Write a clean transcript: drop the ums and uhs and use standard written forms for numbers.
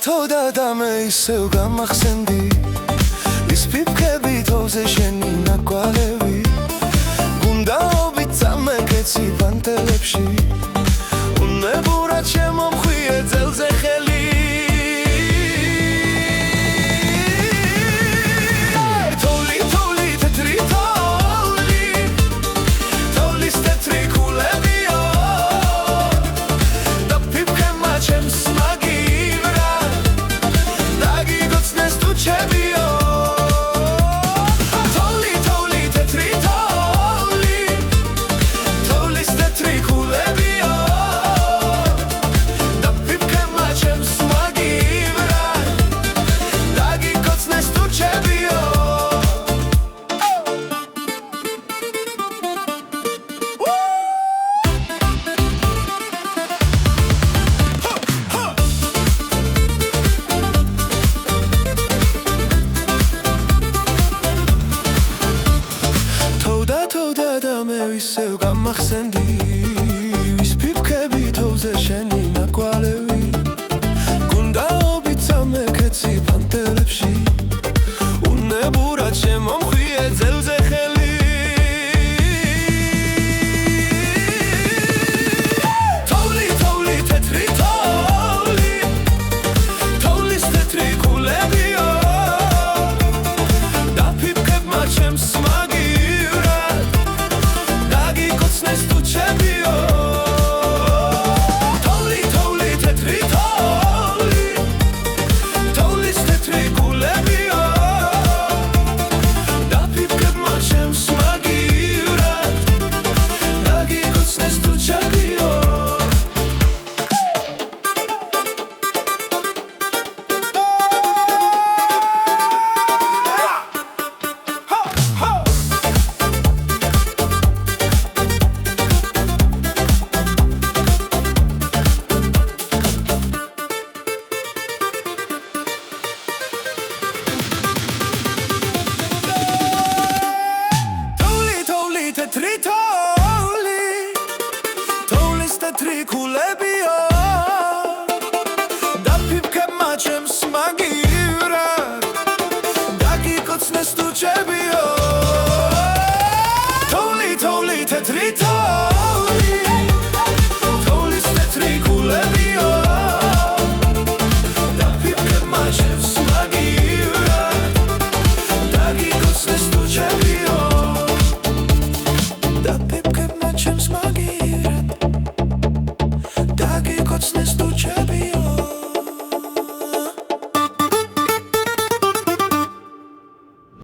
თოდა და მე ისევ გამახსენდი ის ფიფქები თოზე შენი ნაკვალევი გუნდაობით წამეკეცი პანტელებში უნებურად შემომხვიე ძელზე ხელი ისევ გამახსენდი ის ფიფქები თოზე შენი ნაკვალევი გუნდაობით წამეკეცი პანტელებში უნებურად შემომხვიე ძელზე ხელი თოვლი თოვლი თეთრი თოვლი თოვლის თეთრი ქულებიო და ფიფქებმა ჩემს თეთრი თოვლის თეთრი ქულებიო